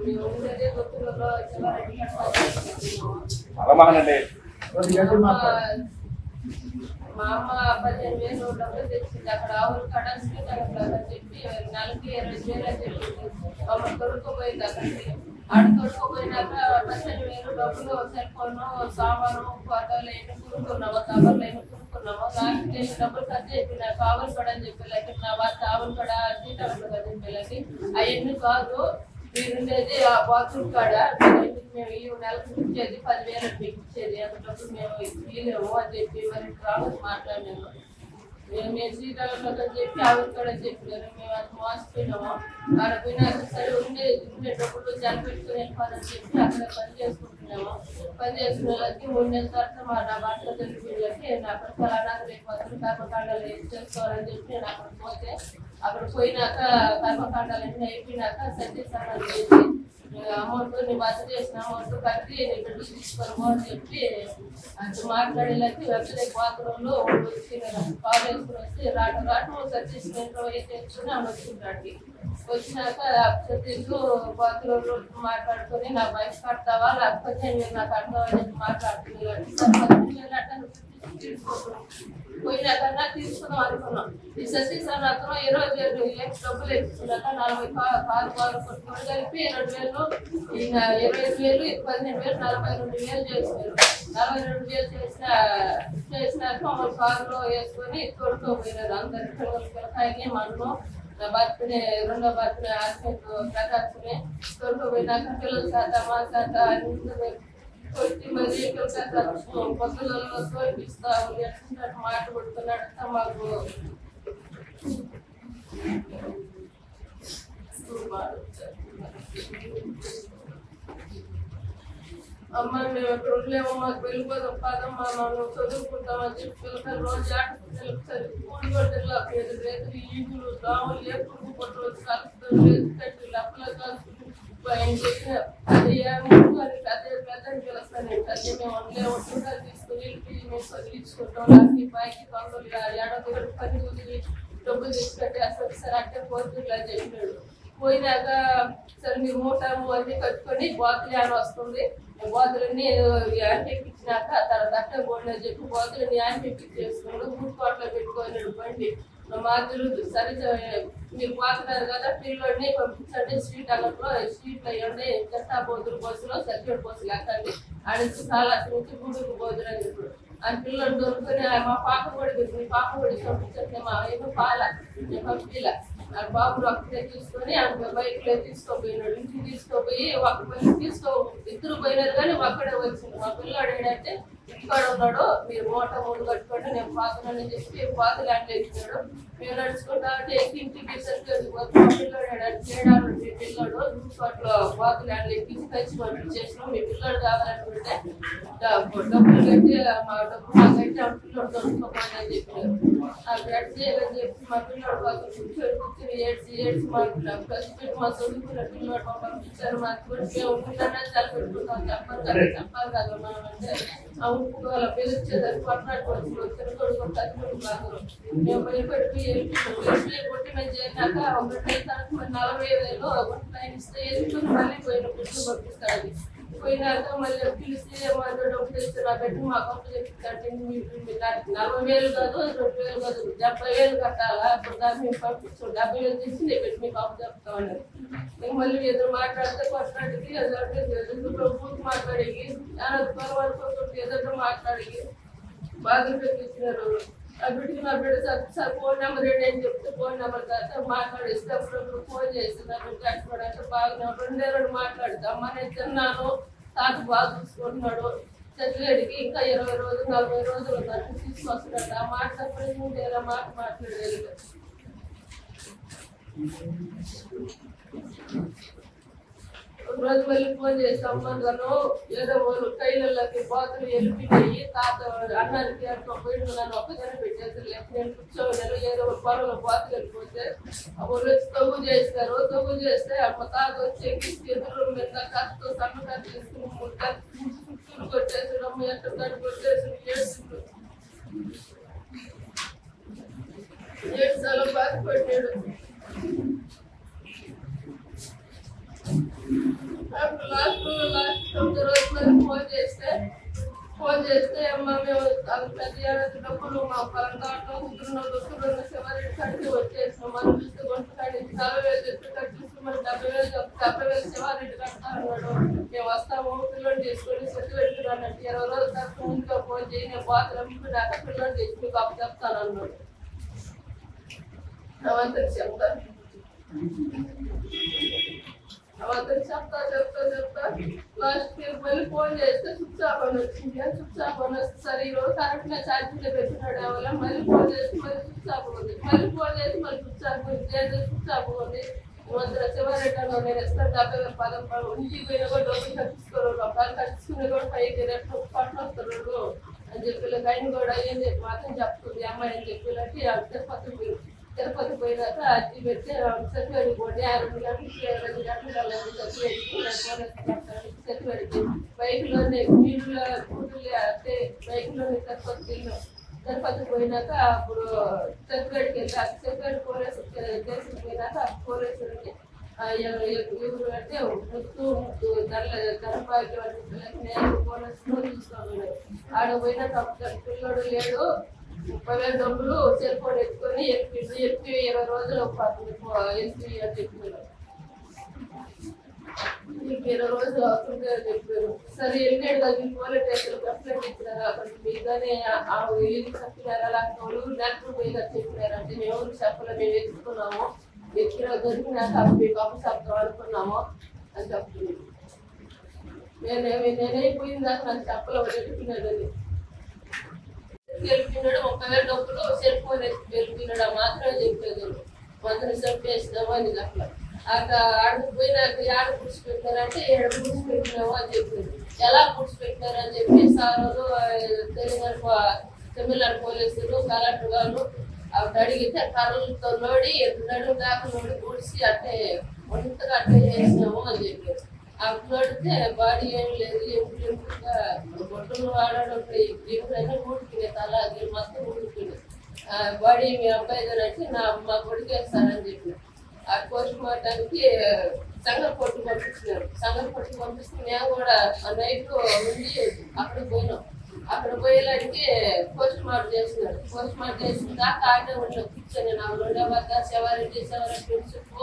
మేము ఉండేదే కొత్తూరులో చివరి మా అమ్మ 15,000 డబ్బులు తెచ్చింది. అక్కడ ఆవులు కడ శ్రీకాకుళం అని చెప్పి నెలకి 20,000 అని చెప్పింది. మమ్మల్ని తొడుక్కుపోయింది. అక్కడికి ఆడ తొడుక్కుపోయినాక 15,000 డబ్బులు సెల్ ఫోన్ సామాను ఫోటోలు ఎన్ని కొనుక్కున్నామో కవర్లు ఎన్ని కొనుక్కున్నామో దానికి డబ్బులు ఖర్చు అయిపోయినా ఆవులు కడ అని చెప్పేళ్ళకి నా భర్త ఆవులు కడ శ్రీకాకుళం అని చెప్పేళ్ళకి అవన్నీ కాదు మీరుండేది ఆ బాత్రూమ్ కాడ మేము ఈ నెలకు ఇచ్చేది 10,000 మీకు ఇచ్చేది అంతప్పుడు మేము ఇవ్వలేము అని చెప్పి మరి రావచ్చు మాట్లాడినాము. మేము శ్రీకాకుళం అని చెప్పి ఆవిడ కూడా చెప్పారు. మేము అంత మోసపోయినాము. ఆడ పోయినాక సరే ఉండేటప్పుడు జల పెట్టుకుని వెళ్ళిపోవాలని చెప్పి అక్కడ పని చేసుకుంటున్నాము. పని చేసుకునే వాళ్ళకి 3 నెలల తర్వాత నా భర్త తెలిపిళ్ళకి నేను అక్కడ ఫలానా రేపు కర్మకాండాలు చేసుకోవాలని చెప్పి నేను అక్కడ పోతే అక్కడ పోయినాక కర్మకాండాలన్నీ అయిపోయినాక సత్యసారాలు చేసి అమౌంట్ నీ భర్త చేసిన అమౌంట్ కట్టి నీ బిడ్డలు తీసుకోను అని చెప్పి అంత మాట్లాడేలాకి వెంటనే బాత్రూంలో కాల్ వేసుకుని వస్తే రాటం సతీష్ చేసుకుని ఆమె వచ్చింది. వచ్చినాక సతీష్ బాత్రూంలో మాట్లాడుకొని నా బయట కడతావా లేకపోతే నేను నాకు అర్థం మాట్లాడుతున్నాను పోయినాకన్నా తీసుకుందాం అనుకున్నాం. ఈ సతీష్ అతను 20,000 డబ్బులు ఎత్తుకున్నాక 40 కారు కొట్టుకొని కలిపి 2,000 ఈయన 25,000 15,000 42,000 చేసినారు. 42,000 చేసినాక మమ్మల్ని కారులో వేసుకొని తోడుకోపోయినారు. అందరి పిల్లకాయని మనము నా భర్తని రెండో భర్తని ఆస్పెక్ట్ ప్రకాశమే తోడుకోపోయినాక పిల్లల శాత మా శాత అన్ని కొట్టి మరి పొద్దులలో తోడిపిస్తాము ఎట్లుంటే మాట కొడుతున్నాడు మాకు అమ్మ మేము ఎక్కడ ఉండలేమో మాకు వెళ్ళిపోదాం పదమ్మా మనం చదువుకుంటామని చెప్పి పిల్లకాయలు రోజు ఆటలు సరే స్కూల్ గొడ్డల్లో రేతులు ఈగులు దోమలు ఎప్పుడు పొట్టు వచ్చి కలుపుతారు కట్టి లెప్పలు కలుపుతుంది ఆయన చెప్పిన అదే పెద్దని పిలుస్తాను అదే మేము ఉండలేము చుట్టాలు తీసుకుని మేము చదివించుకుంటాం నాకు పైకి తొందరలు 7 పని వదిలి డబ్బులు తెచ్చి కట్టేస్తారు సరే అంటే పోతున్నా చెప్పినాడు. పోయినాక సరే మీరు మూటము అన్నీ కట్టుకొని బాతులు అని వస్తుంది బాతులన్నీ యాంటెక్కిచ్చినాక తర్వాత అట్టే పోండి చెప్పి బాతులని యాంటెక్కిచ్చేసుకున్నాడు. 3 కోట్ల పెట్టుకున్నాడు బండి మాకు సరే మీరు పోతున్నారు కదా పిల్లల్ని పంపించండి శ్రీకాకుళంలో స్ట్రీట్లో అయ్యండి చెత్తా బోధులు బస్సులో సర్కిట్ బస్సులు ఎక్కండి ఆడించి చాలా నుంచి గూడూరు బోధులు అని చెప్పాడు. ఆ పిల్లలు దొరుకుని మా పాప కూడా మీ పాప కూడా పంపించండి మా ఏమో పాల నేను పంపిలా ఆ బాబు అక్కడే తీసుకొని ఆమె బైక్లో తీసుకోపోయినాడు. ఇంటికి తీసుకోపోయి ఒక బైక్ ఇద్దరు పోయినారు కానీ ఒక్కడే వచ్చింది. మా పిల్లాడు ఏంటంటే ఇంటికాడ ఉన్నాడు మీరు మూట మూడు కట్టుకోండి నేను పాతనని చెప్పి పాతలు అంటే ఇచ్చినాడు. మేము నడుచుకుంటా అంటే ఇంటికి మా పిల్లాడు తేడాలు మీ పిల్లాడు అట్లా పాతలు అంటే ఎక్కించి తెచ్చి పంపించేసినాం. మీ పిల్లాడు కావాలనుకుంటే డబ్బులు కట్టి మా డబ్బులు మాకైతే ఆ పిల్లాడు దొరుకుతామని అని చెప్పారు. ఆ గట్ చేయాలని చెప్పి మా పిల్లాడు కూర్చొని ఏడ్చి మాట్లాడు కలిసిపెట్టి మా చదువుకున్న పిల్లాడు మా పంపించారు. మాకు కూడా మేము ఉండాలని చాలా పెట్టుకుంటాం చెప్పాలి కదా మనం అంటే ఆ ఉప్పు వాళ్ళ పిలిచేదాన్ని పట్టడానికి వచ్చిన కొడుకు తగ్గుడు బాగురు మేము భయపడిపోయి వెళ్ళి కొట్టిన చేరినాక ఒకటి తనకు 40,000 ఒకటి ఇస్తే వెళ్ళి మళ్ళీ పోయిన పిల్లలు పంపిస్తాడు. పోయినాక మళ్ళీ పిలిస్తే మాతో డబ్బులు ఇస్తే నా పెట్టి మా కంపు చెప్తాడు 40,000 కాదు 2,000 కాదు 70,000 కట్టాలా అప్పుడు దాన్ని మేము పంపించాం 70,000 తీసి నేను పెట్టి మీకు అప్పు చెప్తా ఉన్నాడు. మేము మళ్ళీ ఎదురు మాట్లాడితే కొట్టడానికి బూత్ మాట్లాడేకి ఎదురు మాట్లాడి బాగా పెట్టించినారు. ఆ బిడ్డకి నా బిడ్డ సార్ ఫోన్ నెంబర్ ఏంటి అని చెప్తే ఫోన్ నెంబర్ తర్వాత మాట్లాడిస్తే అప్పుడప్పుడు ఫోన్ చేస్తే నా బిడ్డ కట్టుకోవడానికి బాగా 2 మాట్లాడితే అమ్మ నేను తిన్నాను తాత బాగా చూసుకుంటున్నాడు చదివేడికి ఇంకా 20 రోజులు 40 రోజులు దాన్ని తీసుకొస్తున్నాడు. ఆ మాట తప్పని ఎలా మాట మాట్లాడేది. రోజు మళ్ళీ ఫోన్ చేసి అమ్మను ఏదో వాళ్ళు కైలకి బాతులు వెళ్ళిపోయి తాత అన్నానికి పోయి నన్ను ఒక్కగానే పెట్టేసి నేను కూర్చోలేను ఏదో పొలంలో బాతులు వెళ్ళిపోతే వాళ్ళు వచ్చి తగ్గు చేస్తారు. తగ్గు చేస్తే అమ్మ తాత వచ్చి ఎదురు మీద కత్తో సన్న కత్తి తీసుకుని చుట్టూరు కొట్టేసి అమ్మ ఎక్కడ కట్టు కొట్టేసి ఏడు చాలా బాధపడ్డాడు. లాస్ట్ 9 రోజులు ఫోన్ చేస్తే అమ్మ మేము పెద్ద డబ్బులు మా పరంగా కుదురున్న శివారెడ్డి కంటే వచ్చేసాం. మనం చూస్తే కొంటాడు 40,000 చెప్పేటట్టు చూసుకుని 70,000 శివారెడ్డి కడతారన్నాడు. మేము వస్తాము పిల్లలు చేసుకొని చెట్టు పెట్టుకున్నానంటే 20 రోజుల తర్వాత ముందుగా ఫోన్ చేయి నేను బాధలు అమ్ముకున్నాక పిల్లలు చేసి మీకు అప్పు చెప్తానన్నాడు. అవంతకు చెప్తా లాస్ట్ మళ్ళీ ఫోన్ చేస్తే స్విచ్ ఆఫ్ అని వచ్చింది. స్విచ్ ఆఫ్ అని వస్తే సరే ఈరోజు కరెక్ట్ గా ఛార్జీలో పెట్టినాడు ఎవరు మళ్ళీ ఫోన్ చేసి మళ్ళీ స్విచ్ ఆఫ్ ఉంది. మళ్ళీ ఫోన్ చేసి మళ్ళీ స్విచ్ ఆఫ్ ఉంది. స్విచ్ ఆఫ్ ఉంది. శివారెడ్డి నేను ఇస్తాను 70,000 ఇంటికి పోయినా కూడా డబ్బులు కట్టించుకోరు. అప్పుడు కట్టించుకునే కూడా 5 రేట్లు పట్ల వస్తారు అని చెప్పి ఆయన కూడా ఏం చెప్పి మాత్రం చెప్తుంది అమ్మాయి అని చెప్పి తిరుపతి పోయినాక అచ్చి పెట్టి సర్టిఫికేట్ పోటీ 2 గంటలు సర్టిఫికేట్ బైక్లోనే నీళ్ళు కూతుర్లే అంటే బైక్లోనే తిరుపతి పోయినాక అప్పుడు సర్టిఫికేట్కి వెళ్ళి సర్టిఫికేట్ పోలీసు పోయినాక పోలీసులకి ఎవరు అంటే ముత్తు ధనభాగ్యం నేను పోలీసులో తీసుకోవాలి. ఆడ పోయినాక పిల్లడు లేడు 30,000 డబ్బులు సెల్ ఫోన్ ఎత్తుకొని ఎక్కి 20 రోజులు ఎస్పీ అని చెప్పారు. 20 రోజులు అవుతుంది అని చెప్పారు. సరే వెళ్ళాడు కదా పోలీస్ స్టేషన్ కంప్లైంట్ ఇచ్చినారు. అక్కడ మీదనే ఇల్లు చెప్పినారా లేకపోతే డాక్టర్ పోయినా చెప్పినారు అంటే మేము ఎవరు చెప్పలే మేము ఎత్తుకున్నాము ఎక్కిన దొరికినాక మీకు అప్పు చెప్తాం అనుకున్నాము అని చెప్తుంది. నేనైపోయింది దాకా నాకు చెప్పలేదు ఎత్తుకునేదని గెలిపినాడు 30,000 డబ్బులు సెల్ ఫోన్ ఎత్తి గెలిపినాడు మాత్రమే చెప్పలేదు. మంత్రి చంపేసినాము అని అట్లా ఆడకు పోయినాక ఏడ పుడిచిపెట్టినారంటే 7 పుడిచిపెట్టినాము అని చెప్పారు. ఎలా పుడిచిపెట్టినారని చెప్పేసి ఆ రోజు తమిళనాడు పోలీసులు కలెక్టర్ గారు ఆవిడ అడిగితే కర్రలతో లోడి నడుము దాకా లోడి పుడిచి అట్టే ఒంటగా అట్టే చేసినాము అని చెప్పారు. అప్పుడు అడిగితే బాడీ ఏం లేదు ఎంపుగా బొట్టలు వాడడం ఎప్పుడైనా ఊడికినాయి తల మొత్తం ఊడికినాయి బాడీ మీ అబ్బాయిదంటే మా కొడుకేస్తానని చెప్పి ఆ పోస్ట్ మార్టానికి సంగరపొట్టు పంపించినారు. సంగరపొట్టు పంపిస్తే మేము కూడా నైట్ ఉండి అక్కడికి పోయినాం. అక్కడ పోయేలాంటి పోస్ట్ మార్టం చేస్తున్నారు. పోస్ట్ మార్టం చేసిన దాకా ఆడే ఉన్నాం కూర్చొని నాకు 2వ వద్ద శివారెడ్డి చెప్పు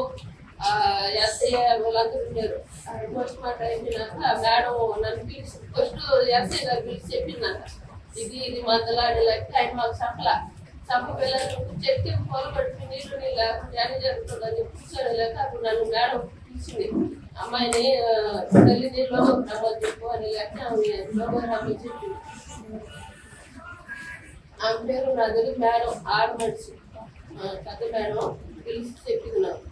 ఎస్ఐ వాళ్ళందరూ ఉన్నారు. పోస్ట్ మార్టం అయిపోయినాక మేడం నన్ను పిలిచి ఫస్ట్ ఎస్ఐ గారు పిలిచి చెప్పిందంట ఇది మందలాడి లేకపోతే ఆయన మాకు చంప పిల్లలు చెప్తే పొలం పట్టుకుని నీళ్ళు లేకుండా ఏం జరుగుతుందని కూర్చొని లేక అప్పుడు నన్ను మేడం పిలిచింది. అమ్మాయిని తల్లి నీళ్ళు రమ్మని చెప్పు అని లేక ఆమె చెప్పింది. ఆమె పేరు నా దగ్గర మేడం ఆడ మనిషి పెద్ద మేడం పిలిచి చెప్పింది నాకు.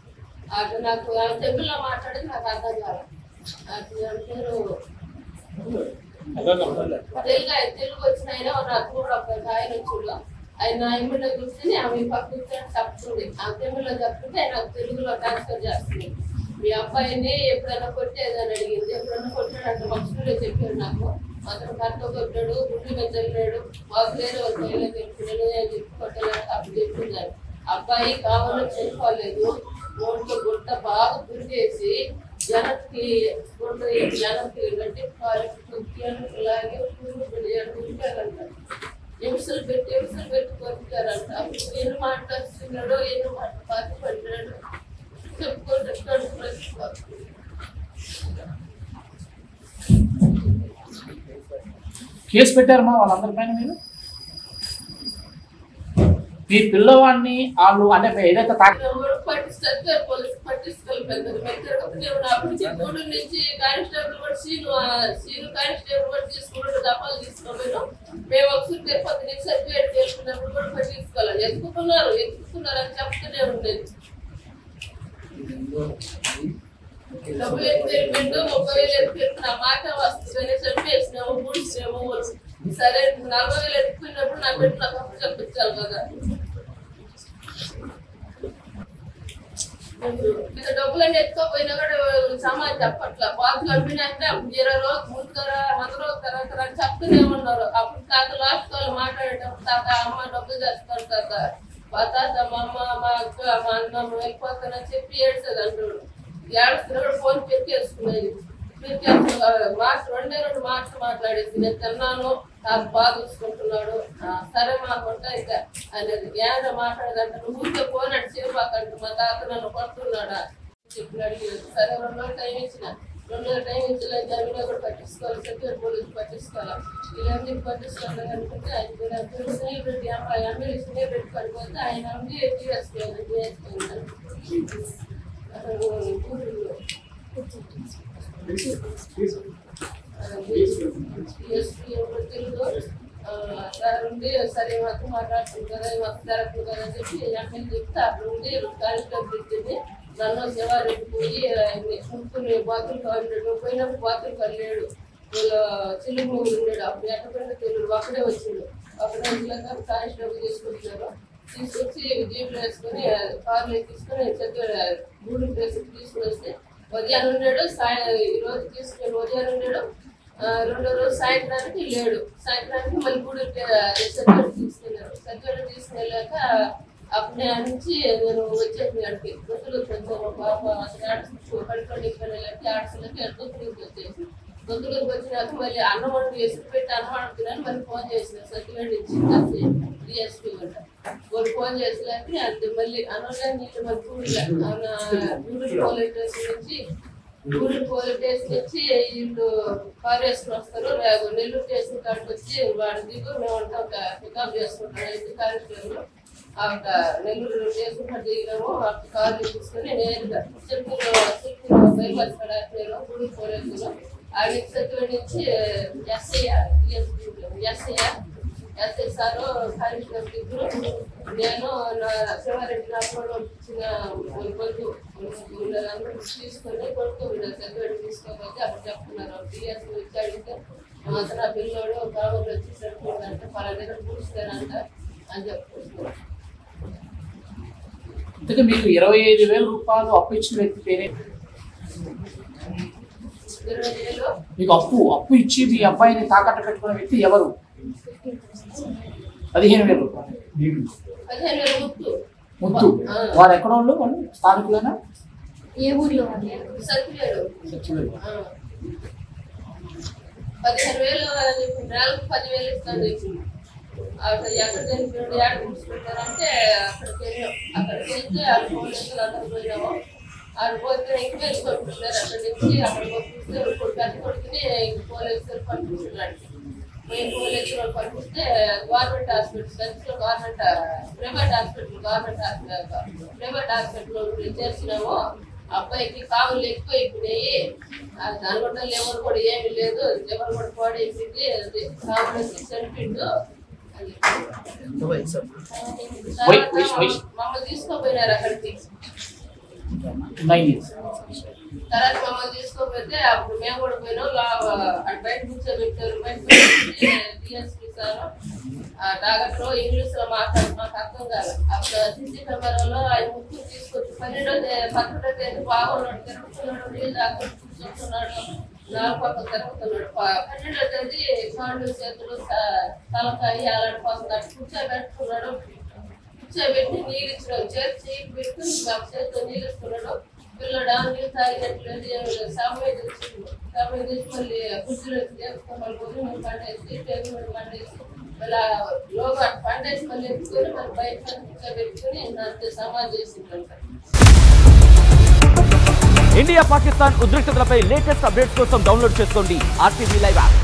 అటు నాకు తెలుగులో మాట్లాడేది నాకు అర్థం కాదు. అటు పేరు తెలుగు వచ్చిన ఆయన నాకు కూడా ఒక ఆయన వచ్చాడు. ఆయన ఇమ్మలో కూర్చొని ఆమె పక్కన చెప్తుంది. ఆ తెలుగులో చెప్తుంటే ఆయన తెలుగులో ట్రాన్స్ఫర్ చేస్తుంది. మీ అబ్బాయిని ఎప్పుడైనా కొట్టేదని అడిగింది. ఎప్పుడైనా కొట్టాడంటే మనుషులే చెప్పారు నాకు. అతను భర్త కొట్టాడు గుడ్లు మీద చల్లాడు బాగులేరు వాళ్ళ చెప్పి కొట్టలేదు అప్పుడు చెప్తున్నారు. అబ్బాయి కావాలని చనిపోలేదు. నోట్లో గుడ్డ బాగా దురిగేసి జనకి గుడ్డ జనకి గట్టి ఇలాగే ఉరికారంట. ఎముసలు పెట్టి కొట్టారంట. ఎన్ని మాట్లాడుతున్నాడో ఎన్ని మాట బాధపడ్డాడు చెప్పుకుంటాడు. కేసు పెట్టారమ్మా వాళ్ళందరి పైన మీరు మీ పిల్లవాడిని వాళ్ళు అంటే ఏదైతే అప్పుడు నుంచి కానిస్టేబుల్ కూడా సీను కానిస్టేబుల్ కూడా తీసుకున్నాడు. దఫాలు తీసుకోలేదు. మేము ఒకసారి తిరుపతి నుంచి సర్టిఫికేట్ చేసుకున్నప్పుడు కూడా పట్టించుకోవాలి. ఎత్తుకున్నారు అని చెప్తూనే ఉండేది. డబ్బులు ఎత్తిపెట్టు 30,000 ఎత్తిపెట్టిన మాట వస్తుందని చెప్పేసినాము పూడ్చినాము. సరే 40,000 ఎత్తుకున్నప్పుడు నా పెట్టి నాకు అప్పుడు చెప్పించాలి కదా. డబ్బులన్నీ ఎత్తుకోపోయినా కూడా సమాజం చెప్పట్లా. బాతులు అమ్మినాక 20 రోజులు ముందుగా 100 రోజుల తర్వాత అని చెప్తూనే ఉన్నారు. అప్పుడు తాత లాస్ట్ వాళ్ళు మాట్లాడేటప్పుడు తాత అమ్మ డబ్బులు తెస్తారు తాత మా తాత మా అమ్మ మా అక్క మా అన్న వెళ్ళిపోతానని చెప్పి ఏడ్చేది అంటాడు. ఏడుస్తున్నా కూడా ఫోన్ పెట్టి వేసుకునేది. మాట రెండు మాటలు మాట్లాడేసి నేను తిన్నాను నాకు బాగా చూసుకుంటున్నాడు సరే మాకుంటా ఇంకా అనేది ఏమైనా మాట్లాడదంటే నువ్వు ఊరికే పోనాడు చేపాకంటూ మా తాత నన్ను కొడుతున్నాడా చెప్పినాడు. సరే 2 రోజులు టైం ఇచ్చిన 2 రోజులు టైం ఇచ్చలే జमीन కూడా పట్టించుకోవాలి సెక్యూరిటీ పోలీసు పట్టించుకోవాలి వీళ్ళందరూ పట్టించుకోవాలి అనుకుంటే ఆయన సెలబ్రిటీ ఎమ్మెల్యే సెలబ్రిటీ పడిపోతే ఆయన ఉండి చేసుకున్నాను ఉండి సరే మాకు మాట్లాడుతుంది కదా మాకు జరగదు కదా అని చెప్పి ఎమ్మెల్యే చెప్తే అక్కడ ఉండి కానిస్టేబుల్ ఇచ్చింది నన్ను శివారెడ్డి పోయి ముక్కుని బాతులు కాలేడు పోయినప్పుడు బాతులు కలేడు వీళ్ళు చిల్లుగు ఉన్నాడు అప్పుడు ఎక్కడికైనా తెలియదు అక్కడే వచ్చిండు అక్కడే వచ్చినాక కానిస్టేబుల్ తీసుకొచ్చారు తీసుకొచ్చి జీపులు వేసుకొని కార్లు తీసుకొని గూడూరు ప్లేస్ తీసుకుని వస్తే ఉదయాన్నే ఉన్నాడు ఈరోజు తీసుకుని ఉదయాన్నే ఉన్నాడు 2వ రోజు సాయంత్రానికి లేడు సాయంత్రానికి మళ్ళీ గూడూరు సర్టిఫికేట్ తీసుకెళ్ళారు సర్టిఫికేట్ తీసుకెళ్ళాక అప్పుడే నుంచి నేను వచ్చేసి అడిగి గొంతులకు వచ్చాను పాప అసలు పడుకోండి వెళ్ళాక ఆడసలకి గొంతులకు వచ్చేసి గొంతులకు వచ్చినాక మళ్ళీ అన్నం వండి వేసి పెట్టి అన్నం వండుతున్నాను మళ్ళీ ఫోన్ చేసిన సర్టిఫికేట్ ఇచ్చి డిఎస్పీ వాళ్ళు ఫోన్ చేసేలాకి అంతే మళ్ళీ అన్నంలో నీళ్ళు మళ్ళీ గూడూరు పోలీస్ స్టేషన్ నుంచి గూడూరు పోలీస్ స్టేషన్ నుంచి వీళ్ళు కారు వేసుకుని వస్తారు నెల్లూరు స్టేషన్ కాడికి వచ్చి వాడి దిగు మేము అంతా ఒక పికప్ చేసుకుంటాం కానిస్టేబుల్ నెల్లూరు చేసుకుంటా దిగినాము కారు తీసుకొని నేరుగా చిత్తూరు బైపాస్ కడారు గూడూరు పోలీసులో ఆ సర్టిఫికేట్ నుంచి ఎస్ఐ సారు కానిస్టేబుల్ ఇద్దరు నేను నా శివారెడ్డి నాకు ఇచ్చిన గొంతు తీసుకొని కొడుకోబడ్డారు సర్టిఫికేట్ తీసుకోకపోతే అప్పుడు చెప్తున్నారు డిఎస్పీ వచ్చి అడిగితే నా పిల్లోడు కావాలి వచ్చి సర్టిఫికేట్ అంటే పలా దగ్గర పూడుస్తారంట అని చెప్పుకుంటున్నారు. ఇంతకు మీకు 25,000 రూపాయలు అప్పు ఇచ్చిన వ్యక్తి పేరే? 20,000 మీకు అప్పు ఇచ్చి మీ అబ్బాయిని తాకట్టు పెట్టుకున్న వ్యక్తి ఎవరు? 15,000 రూపాయలు. 15,000 ముత్తు వారు ఎక్కడ వాళ్ళు? వాళ్ళు స్థానికులైనా? ఏ ఊర్లో? సచివేడు. 15,000 నెలకు 10,000 ఇస్తాను చెప్పింది. అక్కడ ఎక్కడ తెలిపినాడు ఏడ కూర్చుంటారంటే అక్కడికి వెళ్తే ఆ పోలీసులు అందరూ పోయినాము ఆడ పోతే ఎంక్వైరీ పంపిస్తున్నారు అక్కడి నుంచి అక్కడ పంపిస్తే పెద్ద కొడుకుని పోలీసులు పంపిస్తున్నాడు మేము పోలీసులు పంపిస్తే గవర్నమెంట్ హాస్పిటల్ ప్రైవేట్ హాస్పిటల్లో చేర్చినాము అబ్బాయికి కావులు ఎక్కువైపోయినాయి దానివల్ల ఎవరు కూడా ఏమీ లేదు ఎవరు కూడా పాడైపోయింది కావులు చనిపోయిండు మమ్మల్ని తీసుకోపోయినారు అక్కడికి తర్వాత మమ్మల్ని తీసుకోపోతే అప్పుడు మేము కూడా పోయినాం బయట కూర్చోబెట్టారు బయట డిఎస్పీ సార్ డాక్టర్ ఇంగ్లీష్ లో మాకు అర్థం కాదు అప్పుడు సీసీ కెమెరాలో ఆయన ముక్కు తీసుకొచ్చి 12వ తేదీ బాగున్నాడు తిరుగుతున్నాడు నీళ్ళు డాక్టర్ కూర్చొస్తున్నాడు 4 పక్కన తిరుగుతున్నాడు 12వ తేదీ కాళ్ళు చేతులు తలకాయ అలాంటి పక్కన కూర్చోబెట్టుకున్నాడు కూర్చోబెట్టి నీళ్ళు ఇచ్చినాడు చేతి పెట్టుకుని మాకు చేతితో నీళ్ళు ఇస్తున్నాడు పిల్లడు నీళ్ళు తాగినట్లేదు సమయం తెచ్చి మళ్ళీ కుర్చీలో మళ్ళీ భోజనం పండేసి టేబుల్ మీద పండేసి మళ్ళీ లోగా పండేసి మళ్ళీ ఎత్తుకొని మళ్ళీ బయట కూర్చోబెట్టుకుని అంతే సమాజ్ చేసిందంట. ఇండియా పాకిస్తాన్ ఉద్రిక్తతలపై లేటెస్ట్ అప్డేట్స్ కోసం డౌన్లోడ్ చేసుకోండి RTV లైవ్ యాప్.